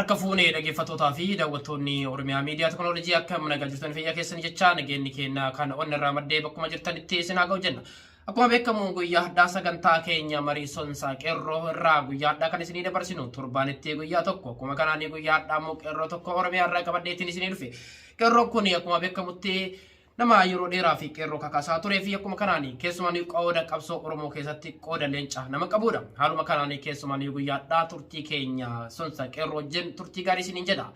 Harka fuunee dhaggeeffattootaa fi daawwattoonni Oromiyaa Miidiyaa Teknooloojii akkam nagaa jirtan fayyaa keessan jechaa nageenyi keenya kan onni irraa maddee bakkuma jirtanitti isin haa ga'u jenna. Akkuma beekamu guyyaa haddaa sagantaa keenya marii sonsaa qeerroo irraa guyyaa haddaa kan isinii dabarsinu torbaanitti guyyaa tokko akkuma kanaanii guyyaa haddaa immoo qeerroo tokko Oromiyaa irraa qabadheetiin isinii dhufe. Qeerroon kun akkuma beekamutti nama yeroo dheeraa fi qeerroo kakaasaa turee fi akkuma kanaanii keessumaan qooda qabsoo Oromoo keessatti qooda leencaa nama qabudha. Haaluma kanaanii keessumaan guyyaa haddaa turtii keenya sonsaa qeerroo wajjin turtii gaarii isiniin jedha.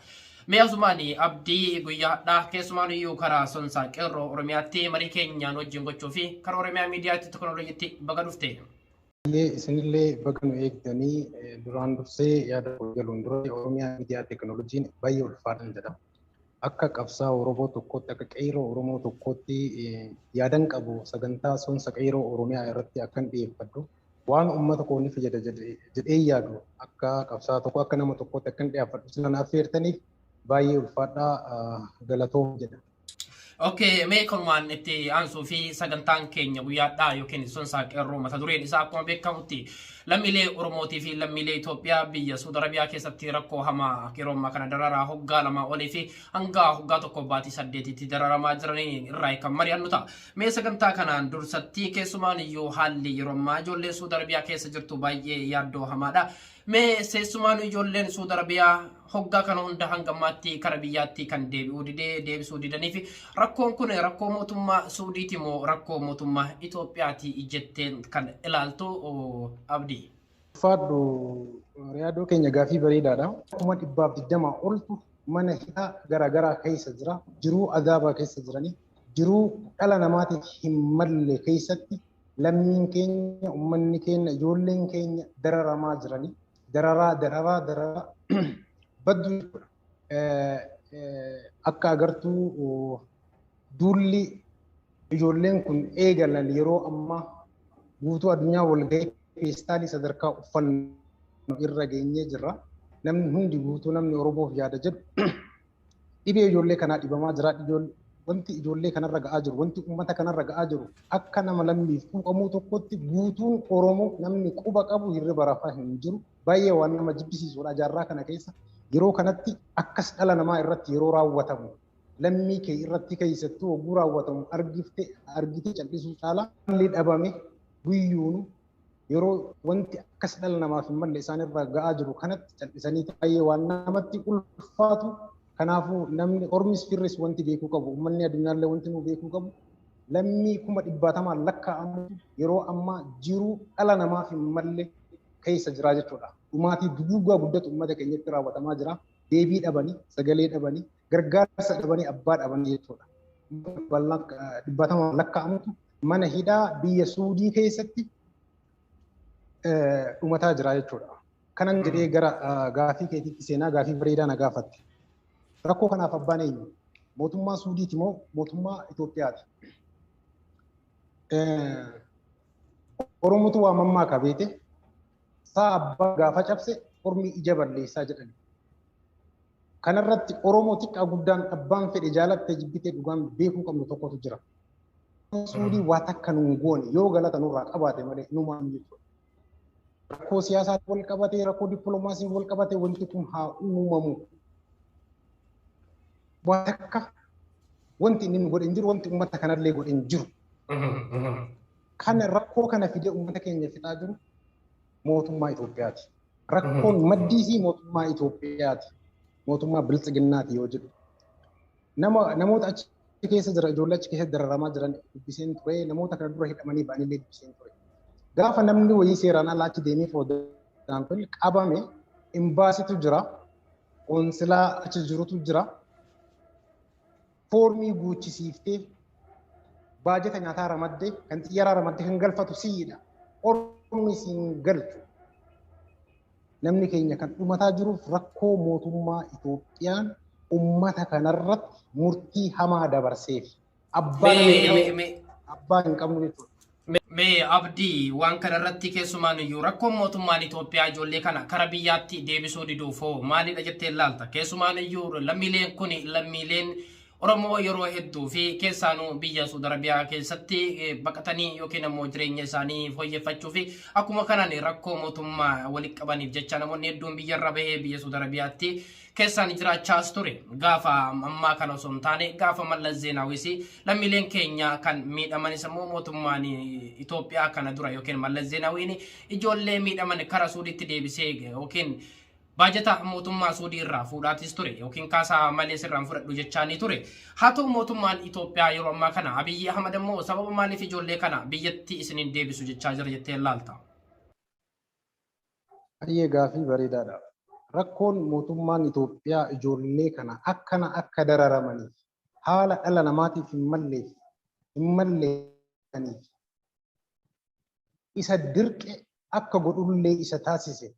Mee asumaanii abdii guyyaa haddaa keessumaan karaa sonsaa qeerroo Oromiyaatti marii keenyaan wajjin gochuu fi karaa Oromiyaa Miidiyaa Teknooloojiitti baga dhufte. Isinillee baga nu eegdanii duraan dursee yaada galuun dura Oromiyaa Miidiyaa Teknooloojiin baay'ee ulfaadhaan jedhama. Akka qabsaa Oromoo tokkotti akka qeerroo Oromoo tokkotti yaadan qabu sagantaa sonsa qeerroo Oromiyaa irratti akkan dhiyeeffadhu waan uummata koonni fayyada jedhee yaadu akka qabsaa tokko akka nama tokkotti akkan dhiyeeffadhu sinan affeertaniif baay'ee ulfaadhaa galatoom jedha. Okay, mee kunumaan itti aansuu fi sagantaan keenya guyyaa haddaa yookiin sonsaa qeerroo mata dureen isaa akkuma beekamutti lammiilee Oromootii fi lammiilee Itoophiyaa biyya Suudi Arabiyaa keessatti rakkoo hamaa yeroo ammaa kana dararaa hoggaa lamaa olii fi hanga hoggaa tokko baatii 8tti dararamaa jiranii irraa kan mari'annu ta'a. Mee sagantaa kanaan dursatti keessumaan iyyuu haalli yeroo ammaa ijoolleen Suudi Arabiyaa keessa jirtu baay'ee yaaddoo hamaadha. Mee keessumaan ijoolleen Suudi Arabiyaa hoggaa kana hunda hangammaatti kara biyyaatti kan deebisuu didanii fi rakkoon kun rakkoo mootummaa Suudiiti moo rakkoo mootummaa Itoophiyaati jetteen kan ilaaltu abdii. Faaddu yaadoo keenya gaafii bareedaadha. Kuma 120 oltu mana hidhaa garaagaraa keessa jira. Jiruu azaabaa keessa jiranii jiruu dhala namaatiif hin malle keessatti lammiin keenya uummanni keenya ijoolleen keenya dararamaa jiranii dararaa baddu akka agartuu duulli ijoolleen kun eegalan yeroo ammaa guutuu addunyaa walgahii feestaalii sadarkaa uffannoo irra geenyee jirra. Namni hundi guutuu namni Oromoof yaada jedhu dhibee ijoollee kanaa dhibamaa jira. Wanti ijoollee kanarra ga'aa jiru, wanti uummata kanarra ga'aa jiru akka nama lammiif quuqamuu tokkotti guutuun Oromoo namni quba qabu hirriba rafaa hin jiru. Baay'ee waan nama jibbisiisudha jaarraa kana keessa. Yeroo kanatti akkas dhala namaa irratti yeroo raawwatamu lammii kee irratti keessattuu hogguu raawwatamu argitee callisuu caalaa haalli dhabame guyyuunu yeroo wanti akkas dhala namaaf hin malle isaan irra ga'aa jiru kanatti callisanii baay'ee waan namatti ulfaatu. Kanaafuu namni ormis firris wanti beekuu qabu uummanni addunyaallee wanti nu beekuu qabu lammii 100,000 lakkaa'amu yeroo ammaa jiruu dhala namaaf hin malle keessa jira jechuudha. Dhumaatii duguugaa guddatu uummata keenyatti raawwatamaa jira. Deebii dhabanii, sagalee dhabanii, gargaarsa dhabanii, abbaa dhabanii jechuudha. 100,000 lakkaa'amutu mana hidhaa biyya Suudii keessatti dhumataa jira jechuudha. Kanan jedhee gara gaafii keetiitti seenaa gaafii bareedaa na gaafatte. Rakkoo kanaaf abbaan eenyu? Mootummaa Suudiiti moo mootummaa Itoophiyaati? Oromootu waa mammaa qabeete saa abbaa gaafa cabse ormi ija balleessaa jedhani. Kanarratti Oromoo xiqqaa guddaan abbaan fedhe jaalattee jibbitee dhugaan beekuu qabnu tokkotu jira. Suudii waa takka nuun goone yoo galata nurraa qabaate malee numaan jechuudha. Rakkoo siyaasaa wal qabatee rakkoo dippiloomaasii wal qabatee wanti kun haa uumamu. Waa takka wanti inni godhe hin jiru wanti uummata kanallee godhe hin jiru. Kana rakkoo kana fidee uummata keenya fixaa jiru mootummaa Itoophiyaati. Rakkoon maddiisii mootummaa Itoophiyaati. Mootummaa biltsiginnaati yoo jedhu. Namoota achi keessa jira ijoollee achi keessa dararamaa jiran dubbiseen ture namoota kana dura hidhamanii ba'anillee dubbiseen ture. Gaafa namni wayii seeraan alaa achi deemee foodaan qabame imbaasitu jira. Qoonsilaa achi jirutu jira. Foormii guuchisiiftee baajata nyaataa ramaddee kan xiyyaara ramaddee kan galfatu siidha. Ormi siin galchu. Namni keenya kan dhumataa jiruuf rakkoo mootummaa Itoophiyaan uummata kanarratti murtii hamaa dabarseef. Abbaan hin qabnu jechuudha. Mee abdii waan kanarratti keessumaan iyyuu rakkoon mootummaan Itoophiyaa ijoollee kana kara biyyaatti deebisuu diduuf hoo maalidha jettee ilaalta? Keessumaan iyyuu lammiileen kun lammiileen Oromoo yeroo hedduu fi keessaanuu biyya Saudi Arabiyaa keessatti baqatanii yookiin ammoo jireenya isaanii fooyyeffachuu fi akkuma kanaan rakkoo mootummaa walitti qabaniif jecha namoonni hedduun biyyarra bahee biyya Saudi Arabiyaatti keessaan jiraachaas ture. Gaafa ammaa kana osoo hin taane gaafa Mallas Zeenaawis lammiileen keenya kan miidhamanis ammoo mootummaan Itoophiyaa kana dura yookiin Mallas Zeenaawiin ijoollee miidhaman karaa Suudiitti deebisee yookiin baajata mootummaa Suudii irraa fuudhaatis ture yookiin kaasaa malee sirraan fudhadhu jechaanii ture. Haa ta'u mootummaan Itoophiyaa yeroo ammaa kana Abiyyi Ahmad ammoo sababa maaliif ijoollee kana biyyatti isiniin deebisu jechaa jira jettee ilaalta? Baay'ee gaafii bareedaadha. Rakkoon mootummaan Itoophiyaa ijoollee kana akka dararamaniif haala dhala namaatiif hin malleessaniif isa dirqe akka godhullee isa taasise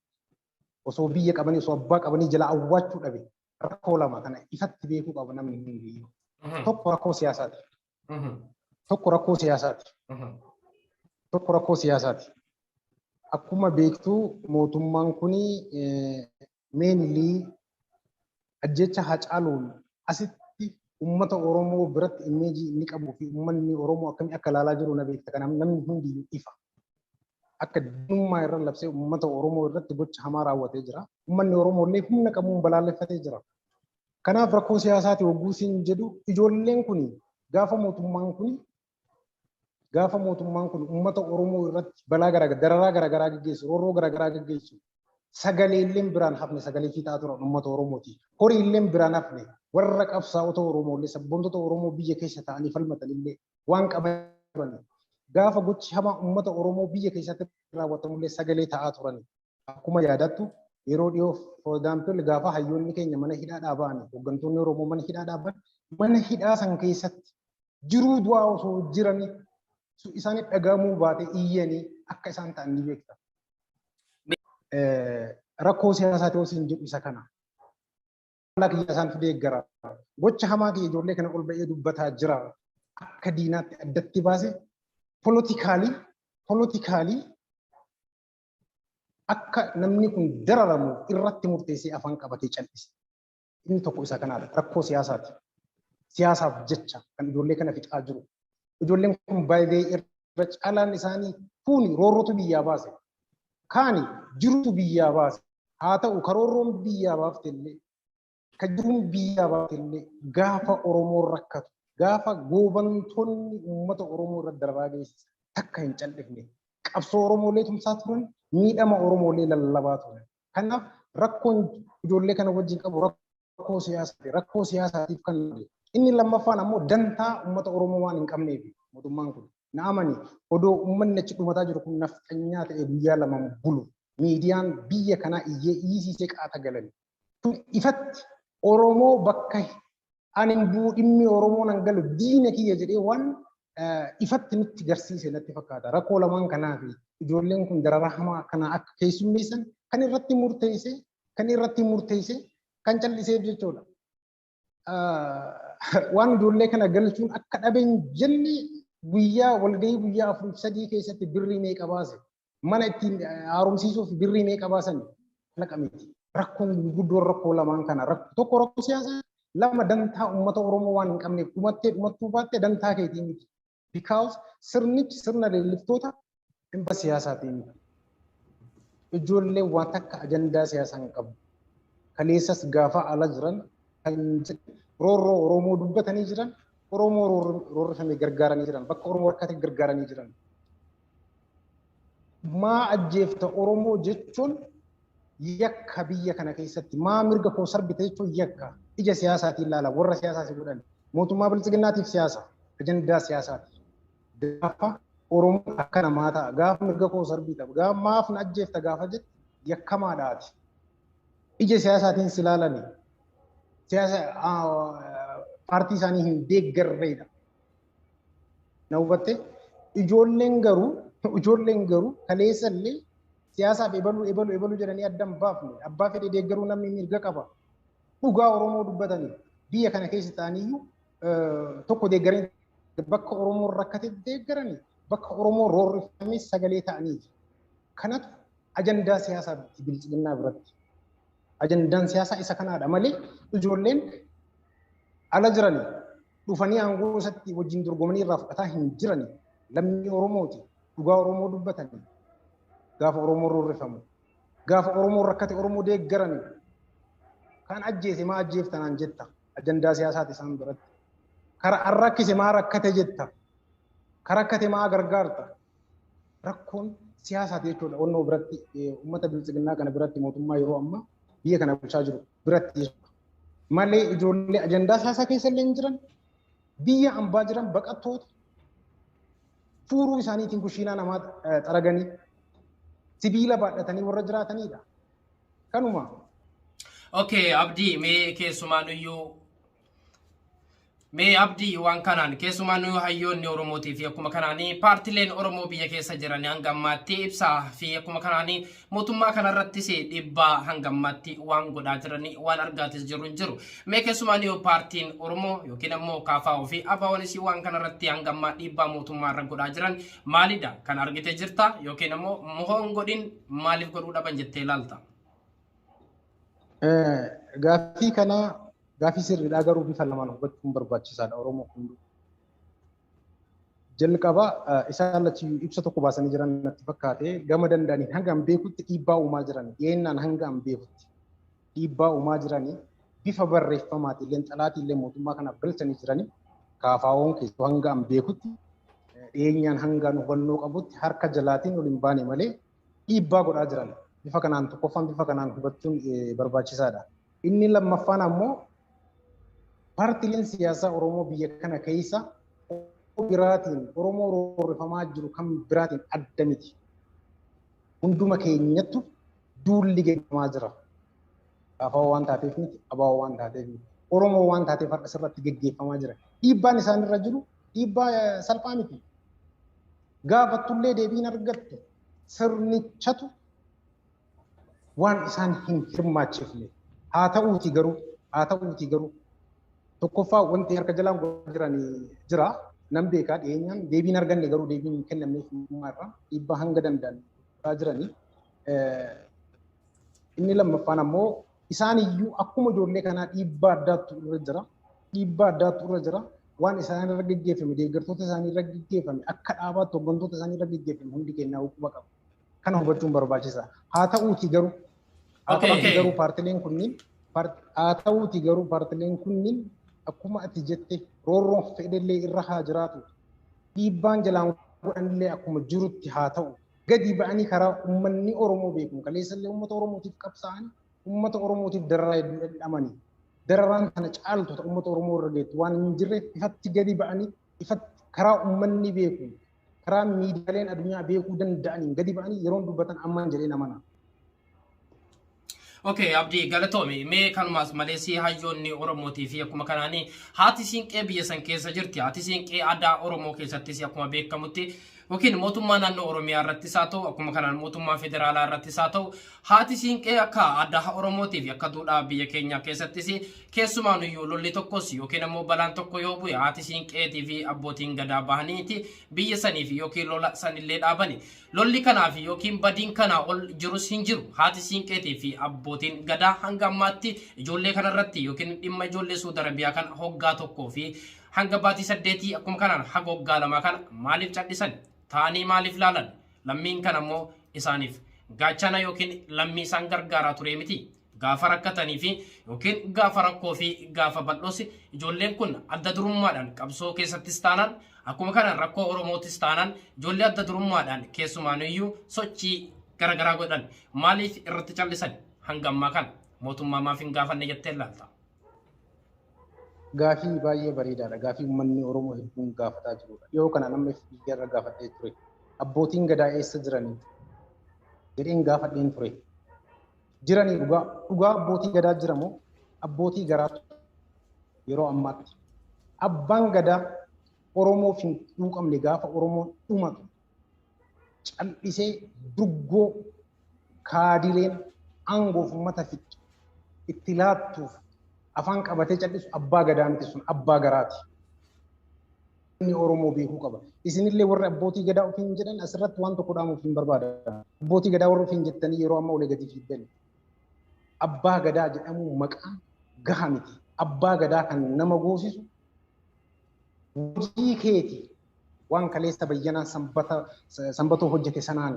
osoo biyya qabanii osoo abbaa qabanii jala awwaachuu dhabe rakkoo lama kana ifatti beekuu qaba namni hundi. Tokko rakkoo siyaasaati. Tokko rakkoo siyaasaati. Tokko rakkoo siyaasaati. Akkuma beektuu mootummaan kuni meenilii ajjecha Hacaaluun asitti uummata Oromoo biratti imeejii inni qabuu fi uummanni Oromoo akkamii akka ilaalaa jiru na beekta. Kanaaf namni hundi ifa. Akka diinummaa irra labsee uummata Oromoo irratti gocha hamaa raawwatee jira. Uummanni Oromoo illee humna qabuun balaaleffatee jira. Kanaaf rakkoo siyaasaati wagguusiin jedhu ijoolleen kun gaafa mootummaan kun uummata Oromoo irratti balaa garaagaraa dararaa garaagaraa gaggeessu roorroo garaagaraa gaggeessu sagalee illee biraan hafne sagalee fiixaa turan uummata Oromooti. Horii illee biraan hafne warra qabsaa'ota Oromoo illee sabboontota Oromoo biyya keessa ta'anii falmatan illee waan qaban gaafa gochi hamaa uummata Oromoo biyya keessatti raawwatamullee sagalee ta'aa turan. Akkuma yaadattu yeroo dhiyoo foodaampil gaafa hayyoonni keenya mana hidhaadhaa ba'an hooggantoonni Oromoo mana hidhaadhaa ba'an mana hidhaa san keessatti jiruu du'aa osoo jiranii isaanii dhagahamuu baate iyyanii akka isaan ta'an ni beekta. Rakkoo siyaasaa ta'uu siin jedhu isa kana. Haala kiyya isaan fidee gara gocha hamaa kiyya ijoollee kana ol ba'ee dubbataa jira akka diinaatti addatti baase politikaalii akka namni kun dararamu irratti murteessee afaan qabatee cal'ise. Inni tokko isa kanaadha. Rakkoo siyaasaati. Siyaasaaf jecha kan ijoollee kana fixaa jiru. Ijoolleen kun baay'ee irra caalaan isaanii fuuni roorrotu biyyaa baase. Kaani jirutu biyyaa baase. Haa ta'u karoorroon biyyaa baafte illee kan jiruun biyyaa baafte illee gaafa Oromoon rakkatu gaafa goobantoonni uummata Oromoo irratti dararaa geessisan takka hin cal'ifne qabsoo Oromoolee tumsaa turan miidhama Oromoolee lallabaa turan. Kanaaf rakkoon ijoollee kana wajjin qabu rakkoo siyaasaati. Rakkoo siyaasaatiif kan inni lammaffaan ammoo dantaa uummata Oromoo waan hin qabneef mootummaan kun na amani odoo uummanni achi dhumataa jiru kun nafxanyaa ta'e guyyaa lama bulu miidiyaan biyya kanaa iyyisiisee qaata galani. Ifatti Oromoo bakka ani dhimmi Oromoo nan galu diina kiyya jedhee waan ifatti nutti garsiise natti fakkaata. Rakkoo lamaan kanaa fi ijoolleen kun dararaa hamaa kana akka keessummeessan kan irratti murteesse kan calliseef jechuudha. Waan ijoollee kana galchuun akka dhabeen jenne guyyaa walgahii guyyaa 4-3 keessatti birrii meeqa baase mana ittiin haaromsiisuuf birrii meeqa baasan naqameeti. Rakkoon gurguddoon rakkoo lamaan kana tokko rakkoo siyaasaa lama dantaa uummata Oromoo waan hin qabneef dhumattuu baatte dantaa keetii miti. Because sirnichi sirna leelliftoota dhimma siyaasaatiin miti. Ijoolleen waan takka ajandaa siyaasaa hin qabu. Kaleessas gaafa ala jiran kan roorroo Oromoo dubbatanii jiran Oromoo roorrifame gargaaranii jiran bakka Oromoo harkatti gargaaranii jiran. Maa ajjeefta Oromoo jechuun yakka biyya kana keessatti maa mirga koo sarbite jechuun yakka ija siyaasaatiin ilaala warra siyaasaas godhan mootummaa bilchiginnaatiif siyaasa ajandaa siyaasaati. Gaafa Oromoo akka namaa ta'a gaafa mirga koo sarbita gaafa maaf na ajjeefta gaafa jettu yakkamaadhaati. Ija siyaasaatiin silaalanii siyaasa paartii isaanii hin deeggarreedha. Na hubatte ijoolleen garuu kaleessa illee siyaasaaf ebaluu jedhanii addan baafne abbaa fedhe deeggaruu namni mirga qaba. Dhugaa Oromoo dubbatanii biyya kana keessa ta'aniyyuu tokko deeggaranii bakka Oromoo rakkate deeggaranii bakka Oromoo roorrifamee sagalee ta'anii. Kanatu ajandaa siyaasaa bilchiginnaa biratti. Ajandaan siyaasaa isa kanaadha malee ijoolleen ala jiranii dhufanii aangoo isatti wajjin dorgomanii irraa fudhataa hin jirani. Lammii Oromooti. Dhugaa Oromoo dubbatanii. Gaafa Oromoo rorrifamu. Gaafa Oromoo rakkate Oromoo deeggarani. Kan ajjeese maa ajjeeftanaan jetta. Ajandaa siyaasaati isaan biratti. Kara arrakkise maa rakkate jetta. Kara rakkate maa gargaarta. Rakkoon siyaasaati jechuudha. Onnoo biratti uummata bilisiginnaa kana biratti mootummaa yeroo ammaa biyya kana bulchaa jiru biratti malee ijoollee ajandaa siyaasaa keessa illee hin jiran biyya ambaa jiran baqattoota fuuruu isaaniitiin kushiinaa namaa xaraganii sibiila baadhatanii warra jiraatanidha. Kanuma. Okay, Abdii mee keessumaanuyyuu mee Abdii waan kanaan keessumaanuyyuu hayyoonni Oromootii fi akkuma kanaanii paartileen Oromoo biyya keessa jiran hanga ammaatti ibsaa fi akkuma kanaanii mootummaa kanarrattis dhiibbaa hanga ammaatti waan godhaa jiranii waan argaatis jiru. Mee keessumaanuyyuu paartiin Oromoo yookiin ammoo KFO fi ABO'nis waan kanarratti hanga ammaa dhiibbaa mootummaa irra godhaa jiran maalidha? Kan argite jirta yookiin ammoo mohoon godhin maaliif godhuu dhaban jettee ilaalta? Gaaffii kana gaaffii sirriidhaa garuu bifa lamaan hubachuun barbaachisaadha Oromoo hunduu. Jalqaba isaan lachi ibsa tokko baasanii jiran natti fakkaate gama danda'aniin hanga an beekutti dhiibbaa uumaa jiran dhiyeennaan hanga an beekutti dhiibbaa uumaa jiranii bifa barreeffamaatiin xalaatiin mootummaa kanaaf galchanii jiranii KFO'n keessoo hanga an beekutti dhiyeenyaan hanga hubannoo qabutti harka jalaatiin ol hin baane malee dhiibbaa godhaa jiran. Bifa kanaan tokkoffaan bifa kanaan hubachuun barbaachisaadha. Inni lammaffaan ammoo paartileen siyaasaa Oromoo biyya kana keessa biraatiin Oromoo rorrifamaa jiru kan biraatiin adda miti. Hunduma keenyattu duulli geggeeffamaa jira. KFO waan taateef miti, ABO waan taateef miti. Oromoo waan taateef har'a sirratti geggeeffamaa jira. Dhiibbaan isaanirra jiru dhiibbaa salphaa miti. Gaafattullee deebiin argattu sirnichatu waan isaan hin hirmaachifne. Haa ta'uuti garuu tokkoffaa wanti harka jalaan godhan jira. Nam beekaa dhiyeenyaan deebiin arganne garuu deebiin hin kennamneef mootummaa irraa dhiibbaa hanga danda'an jiranii. Inni lammaffaan ammoo isaan iyyuu akkuma ijoollee kanaa dhiibbaa addaatu irra jira. Waan isaan irra geggeeffame deeggartoota isaanii irra geggeeffame akka dhaabaatti hooggantoota isaanii irra geggeeffame hundi keenyaa hukuba qaba. Kana hubachuun barbaachisaa. Haa ta'uuti garuu paartileen kunniin akkuma ati jette roorroon fedhallee irra haa jiraatu. Dhiibbaan jalaan godhanillee akkuma jirutti haa ta'u. Gadi ba'anii karaa uummanni Oromoo beekuun kaleessallee uummata Oromootiif qabsaa'anii uummata Oromootiif dararaa hedduu dhamanii dararaan kana caaltu uummata Oromoo irra geettu waan hin jirreef ifatti gadi ba'anii ifatti karaa uummanni beekuun karaa miidiyaaleen addunyaa beekuu danda'aniin gadi ba'anii yeroon dubbatan ammaan jedhee namana. Okay, Abdii galatoomi mee kanumaas maleesii hayyoonni Oromootii fi akkuma kanaanii haati siinqee biyya san keessa jirti. Haati siinqee aadaa Oromoo keessattis akkuma beekamutti yookiin mootummaa naannoo Oromiyaa irrattis haa ta'u akkuma kanaan mootummaa federaalaa irrattis haa ta'u haati siinqee akka aadaa Oromootii fi akka duudhaa biyya keenya keessattis keessumaanuyyuu lolli tokkos yookiin ammoo balaan tokko yoo bu'e haati siinqeetii fi abbootiin gadaa bahaniiti biyya saniif yookiin lola sanillee dhaabani. Lolli kanaaf yookiin badiin kanaa ol jirus hin jiru. Haati siinqeetii fi abbootiin gadaa hanga ammaatti ijoollee kanarratti yookiin dhimma ijoollee Suudi Arabiyaa kan hoggaa tokkoo fi hanga baatii 8 akkuma kanaan haga hoggaa 2 kan maaliif cadhisan? Taanii maaliif laalan? Lammiin kan ammoo isaaniif gaachana yookiin lammii isaan gargaaraa ture miti. Gaafa rakkatanii fi yookiin gaafa rakkoo fi gaafa bal'oos ijoolleen kun adda durummaadhaan qabsoo keessattis taanaan akkuma kanaan rakkoo Oromootis taanaan ijoollee adda durummaadhaan keessumaanuyyuu sochii garagaraa godhan maaliif irratti callisan hanga ammaa kan mootummaa maaf hin gaafanne jettee ilaalta? Gaaffii baay'ee bareedaadha. Gaaffii uummanni Oromoo hedduun gaafataa jirudha. Dhiyoo kana nama biyya irra gaafatee ture. Abbootiin gadaa eessa jiranii? Jedheen gaafadheen ture. Jiranii dhugaa abbootii gadaa jiramoo abbootii garaatu yeroo ammaatti. Abbaan gadaa Oromoof hin quuqamne gaafa Oromoon dhumatu cal'isee duggoo kaadileen aangoof uummata fixu itti laattuuf afaan qabatee cal'isu abbaa gadaa miti sun abbaa garaati. Inni Oromoo beekuu qaba. Isinillee warri abbootii gadaa ofiin jedhan asirratti waan tokko dhaamuuf hin barbaada. Abbootii gadaa warri ofiin jettanii yeroo ammaa olee gadi fiigdan. Abbaa gadaa jedhamu maqaan gaha miti. Abbaa gadaa kan nama goosisu hojii keeti waan kaleessa bayyanaan sanbatoo hojjete sanaan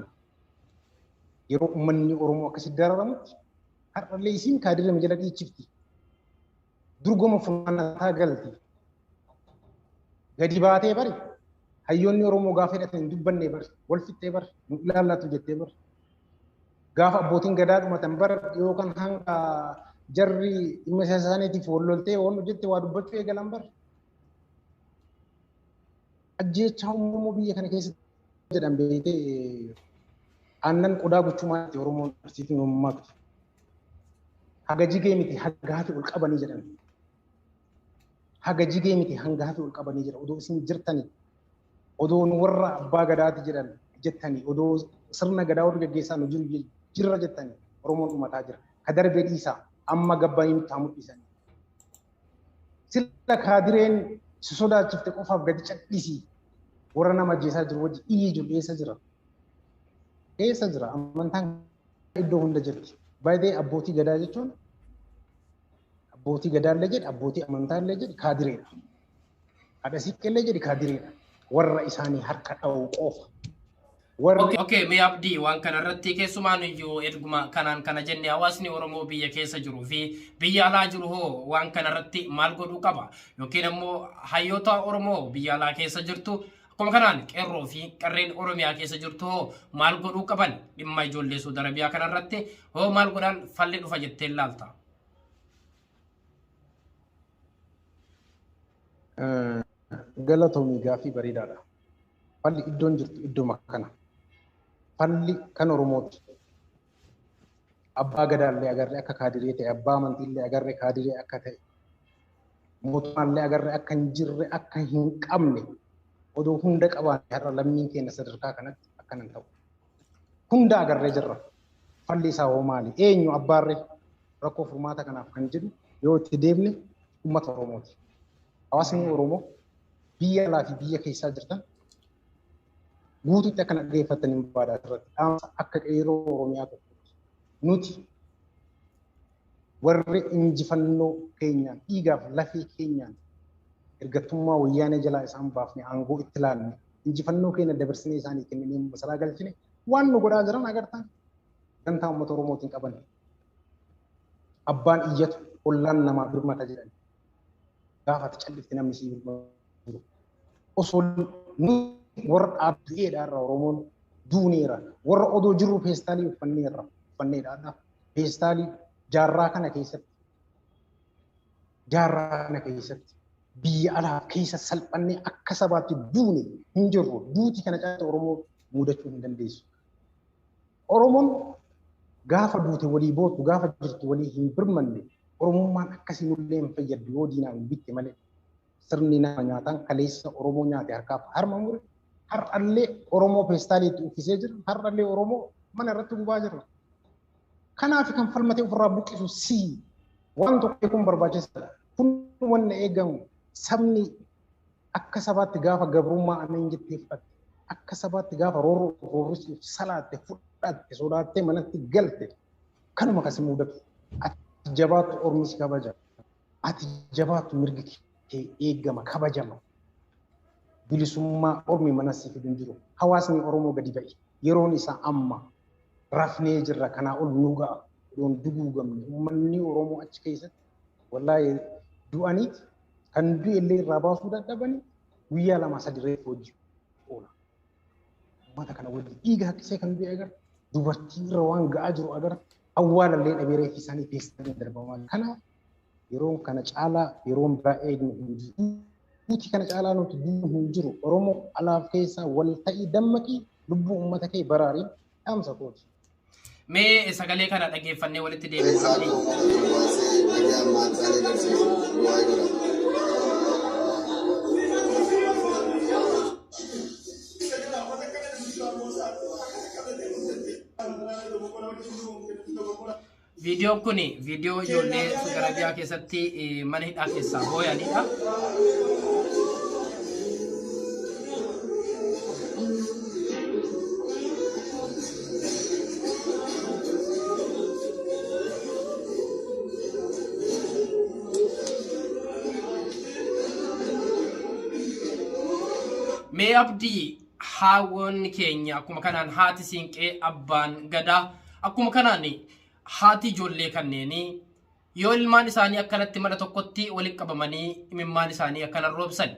yeroo uummanni Oromoo akkasitti dararamutti har'allee isiin kaadirame jala dhiichifti. Durgoma funaannataa galti. Gadi baatee bari hayyoonni Oromoo gaafa hidhatan hin dubbanne bari wal fixxee bari nu ilaallatu jettee bari. Gaafa abbootiin gadaa dhumatan bari yookaan hanga jarri dhimma isaaniitiif wal loltee waan hojjette waa dubbachuu eegalan bari. Ajjeechaa Oromoo biyya kana keessatti jedhan beekee aannan qodaa gochuumaatti Oromoon barsiisuun uummaatu. Haga jigee miti haga hafi ol qabanii jedhan. Haga jigee miti hanga hafi ol qabanii jedhan. Odoo isin jirtanii odoo nu warra abbaa gadaati jedhan jettanii odoo sirna gadaa warra gaggeessaa nu jirra jettanii Oromoon dhumataa jira. Ka darbee dhiisaa amma gabbanii nutti haa mul'isanii. Sila kaadireen si sodaachifte qofaaf gadi cadhisii warra nama ajjeesaa jiru wajji iyyi jiru eessa jira? Eessa jira? Amantaan iddoo hunda jirti. Baay'ee abbootii gadaa jechuun abbootii gadaallee jedhi abbootii amantaallee jedhi kaadireedha. Haadha siiqqeellee jedhi kaadireedha. Warra isaanii harka dha'u qofa. Okay, mee abdii waan kanarratti keessumaan iyyuu erguma kanaan kana jenne hawaasni Oromoo biyya keessa jiruu fi biyya alaa jiru hoo waan kanarratti maal godhuu qaba? Yookiin immoo hayyoota Oromoo biyya alaa keessa jirtu akkuma kanaan qeerroo fi qarreen Oromiyaa keessa jirtu hoo maal godhuu qaban dhimma ijoollee Saudi Arabiyaa kanarratti hoo maal godhan falli dhufa jettee ilaalta? Galatoomii gaafii bareedaadha. Falli iddoon jirtu idduma kana. Falli kan Oromooti. Abbaa gadaallee agarree akka kaadiree ta'e, abbaa amantiillee agarree kaadiree akka ta'e, mootummaallee agarree akka hin jirre akka hin qabne odoo hunda qabaanne har'a lammiin keenya sadarkaa kanatti akkanan ta'u. Hunda agarree jirra. Falli isaa hoo maali? Eenyu abbaarree rakkoo furmaata kanaaf kan jedhu yoo itti deemne uummata Oromooti. Hawaasni Oromoo biyya alaa fi biyya keessaa jirtan guutuutti akka dhaggeeffatanii barbaadaa irratti dhaamsa akka qeerroo Oromiyaa tokkotti nuti warri injifannoo keenyaan dhiigaaf lafee keenyaan ergattummaa wayyaanee jalaa isaan baafne aangoo itti laanne injifannoo keenya dabarsinee isaanii kennine masaraa galchine waan nu godhaa jiran agartan gantaa uummata Oromootiin qaban abbaan iyyatu ollaan namaa birmata jedhan gaafata callifti namni sii birmatu osoo nu warra dhaabbi'eedhaarra Oromoon duuneera warra odoo jirru feestaalii uffanneedhaadha feestaalii jaarraa kana keessatti biyya alaa keessa salphannee akka sabaatti duune hin jirru duuti kana caalaa Oromoo mudachuu hin dandeessu. Oromoon gaafa duute walii bootu gaafa jirtu walii hin birmanne Oromummaan akkasii nullee hin fayyaddu yoo diinaan hin bitte malee sirni nama nyaataan kaleessa Oromoo nyaate harkaaf harma mure har'allee Oromoo feestaaliitti uffisee jira har'allee Oromoo mana irratti gubaa jira. Kanaaf kan falmatee ofirraa buqqisu waan tokko kun barbaachisaadha. Kun wanna eegamu sabni akka sabaatti gaafa gabrummaa ameen jettee fudhatte akka sabaatti gaafa roorrisuuf salaatte fudhatte sodaattee manatti galte kanuma kasi mudatu. Ati jabaattu Oromisi kabaja. Ati jabaattu mirgi kee eegama kabajama. Bilisummaa Oromii mana siif hin jiru. Hawaasni Oromoo gadi ba'i. Yeroon isaa amma rafnee jirra kanaa ol nu ga'a. Odoon duguugamne uummanni Oromoo achi keessatti wallaahi du'aniiti kan du'e illee irraa baasuu dadhabanii guyyaa 2-3 reefu hojii oola. Uummata kana wajjin dhiiga haqqisee kan du'e agarra. Dubartii irra waan ga'aa jiru agarra. Awwaalallee dhabee reefi isaanii teessanii darbamaa. Kanaaf yeroon kana caalaa yeroon biraa eegnu hin jiru. Duuti kana caalaa nuti duunu hin jiru. Oromoo alaaf keessaa wal ta'ii dammaqii lubbuu uummata kee baraarii dhaamsa kooti. Mee sagalee kana dhaggeeffannee walitti deemnee viidiyoon kun viidiyoo ijoollee Saudi Arabiyaa keessatti mana hidhaa keessaa booyanidha. Mee abdii haawwan keenya akkuma kanaan haati siinqee abbaan gadaa akkuma kanaan haati ijoollee kanneenii yoo ilmaan isaanii akkanatti mana tokkotti walitti qabamanii imimmaan isaanii akkanan roobsan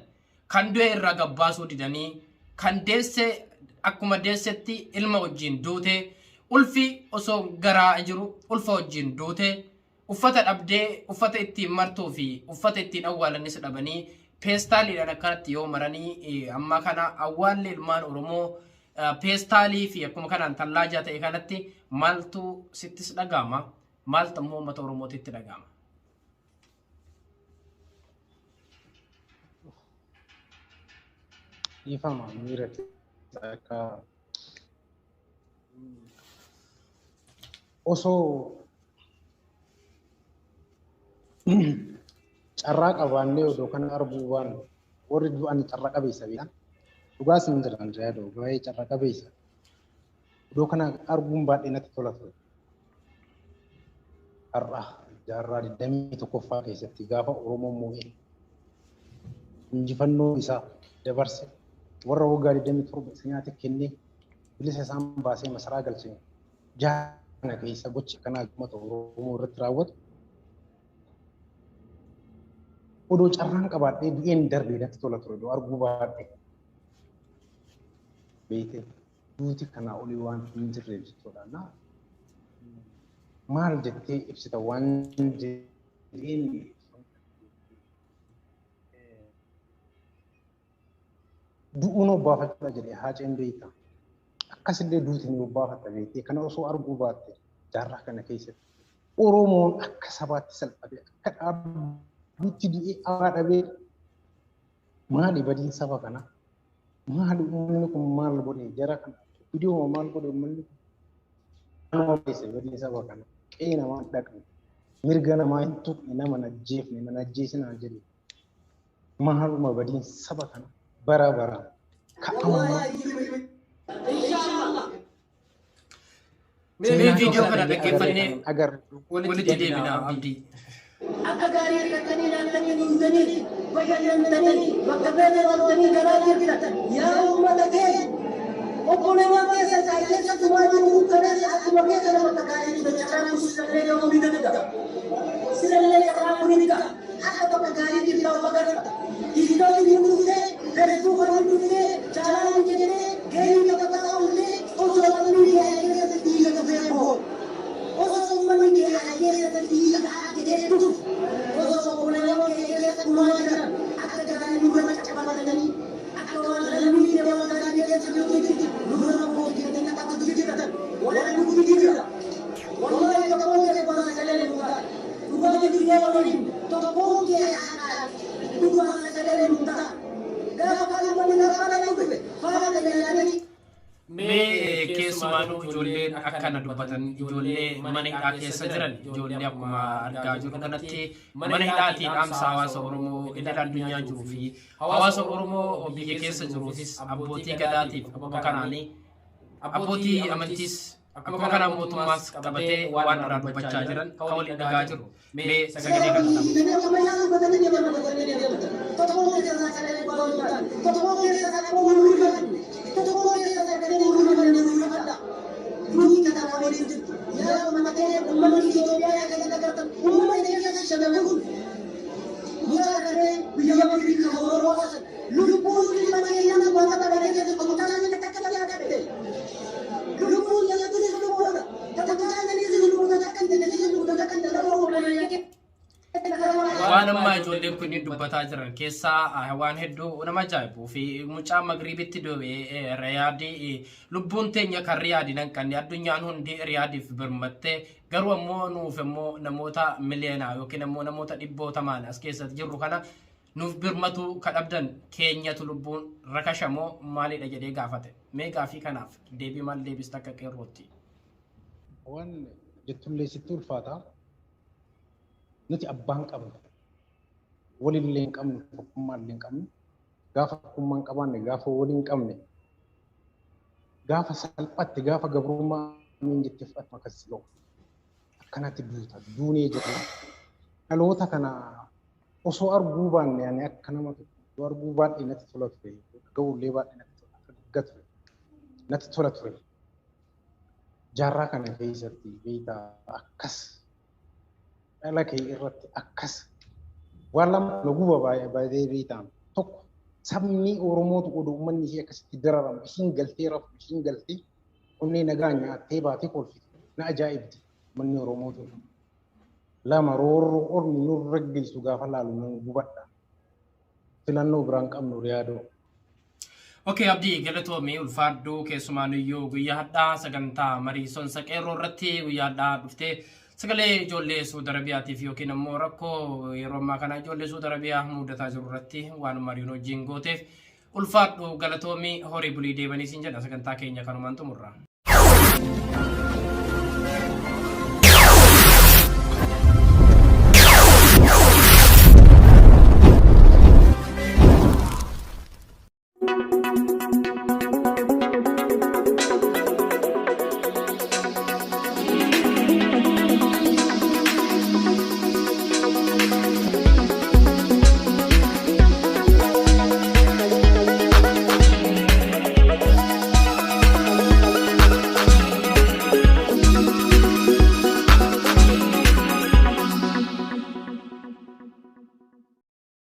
kan du'e irraa gabbaasuu didanii kan deesse akkuma deessetti ilma wajjin duute ulfi osoo garaa jiru ulfa wajjin duute uffata dhabdee uffata ittiin martuu fi uffata ittiin awwaalannis dhabanii peestaaliidhaan akkanatti yoo maranii amma kana awwaalli ilmaan Oromoo peestaalii fi akkuma kanaan tallaajaa ta'e kanatti maaltu sittis dhagama maaltu immoo uummata Oromootitti dhagama. Ifama miirati akka osoo carraa qabaannee odoo kana arguu waan warri du'an carraa qabeessa beekan dhugaa sin jiran jaadoo baay'ee carraa qabeessa odoo kana arguun baay'ee natti tola ture. Har'a jaarraa 21ffaa keessatti gaafa Oromoon moo'ee injifannoo isaa dabarse warra waggaa 27 sanyaati kennee bilisa isaan baasee masaraa galchine jaana keessa gochi kanaa uummata Oromoo irratti raawwatu odoo carraan qabaadhee du'een darbee natti tola ture odoo arguu baadhee beekte duuti kanaa olii waan hin jirreef jechuudha. Maal jettee ibsita waan jedheen du'uun obbaafachuudha jedhee haaceen beekta. Akkasillee duuti ni obbaafatta beektee kana osoo arguu baatte jaarraa kana keessatti Oromoon akka sabaatti salphatee akka dhaabbiitti du'ee abaa dhabee maali badiin saba kana maali uummanni kun maal godhee jara kana viidiyoo maal godhee uummanni kun nama keessa badiin saba kana qe'ee namaa hin dhaqne mirga namaa hin tuqne nama najjeefne mana ajjeesinaa jedhe maaluma badiin saba kana bara bara ka'amma. Mee viidiyoo kana dhaggeeffannee agar walitti deebinaa abdii. Akka gaarii argatanii naannanii nuutanii fayyadamtanii bakka beela waltanii garaa jirtan yaa uummata keenya obboleewwan keessa isaa keessatti waan jiru kanas akkuma keessa nama takkaanii dacharaan kusisallee yoo ni danda'a. Silallee carraa kun ni ga'a. Akka bakka gaarii jirta of agarta. Diinonni ni dhufee, feesbuuka ni dhufee, chaalaan jedhee, geerii bakka ta'ullee osoo namni keessatti dhiiga dhufee boo. Osoo uummanni keessatti dhiiga dhufee dhufu. Osoo obboleewwan keessatti dhumaa jiran akka gaarii nu bira cacabatanii akka waan namni deemaa gaarii keessatti dhufu nu bira booddee akka jiratan waan nu jira. Wallahi tokkoon kee bara sagalee dhugaa. Dhugaa jiree waliin tokkoon kee dhugaa sagalee dhugaa. Gaafa kalmanni gaafa dhufe faana dalagalanii. Mee keessumaanuu ijoolleen akkana dubbatan ijoollee mana hidhaa keessa jiran ijoollee akkuma argaa jirru kanatti mana hidhaatiin dhaamsa hawaasa Oromoo idil addunyaa jiruu fi hawaasa Oromoo biyya keessa jiruufis abbootii gadaatiif akkuma kanaanii abbootii amantiis akkuma kanaan mootummaas qabatee waan irraa dubbachaa jiran kan waliin dhagaa jiru. Mee sagalee waan amma ijoolleen kun dubbataa jiran keessaa waan hedduu nama ajaa'ibu fi mucaa magriibitti dhoowwee riyaadii lubbuun teenya kan riyaadii nan qanne addunyaan hundi riyaadiif birmattee garuu ammoo nuuf immoo namoota miliyoonaa yookiin ammoo namoota dhibbootamaan as keessatti jirru kana nuuf birmatu kadhabdan keenyatu lubbuun rakashamoo maalidha jedhee gaafate. Mee gaafii kanaaf deebii maal deebista akka qeerrootti? Waan jettullee sitti ulfaata. Nuti abbaan qabnu walillee hin qabnu tokkummaallee hin qabnu gaafa tokkummaa hin qabaanne gaafa walii hin qabne gaafa salphatti gaafa gabrummaa hin jettee fudhatama akkasii ga'u akkanatti duuta duunee jedhama dhaloota kana osoo arguu baanne ani akka nama arguu baay'ee natti tola ture. Ga'uullee baay'ee natti tola ture. Jaarraa kana keessatti beektaa akkas dhala kee irratti akkas waan lama nu guba baay'ee beektaan tokko sabni Oromootu oduu uummanni ishee akkasitti dararamu ishiin galtee rafu ishiin galtee onnee nagaa nyaattee baatee kolfite na ajaa'ibdi manni Oromootu. Lama roorroo ormi nurra geessu gaafa laalu nu gubadha. Filannoo biraan qabnu yaadoo. Okay, Abdii galatoomii ulfaadhuu keessumaanuyyuu guyyaa hadhaa sagantaa marii sonsa qeerroo irratti guyyaa hadhaa dhuftee sagalee ijoollee Suudi Arabiyaatiif yookiin ammoo rakkoo yeroo ammaa kana ijoollee Suudi Arabiyaa mudataa jiru irratti waan mariin wajjin gooteef ulfaadhuu galatoomii horii bulii deebanii siin jedha sagantaa keenya kanumaan xumurra.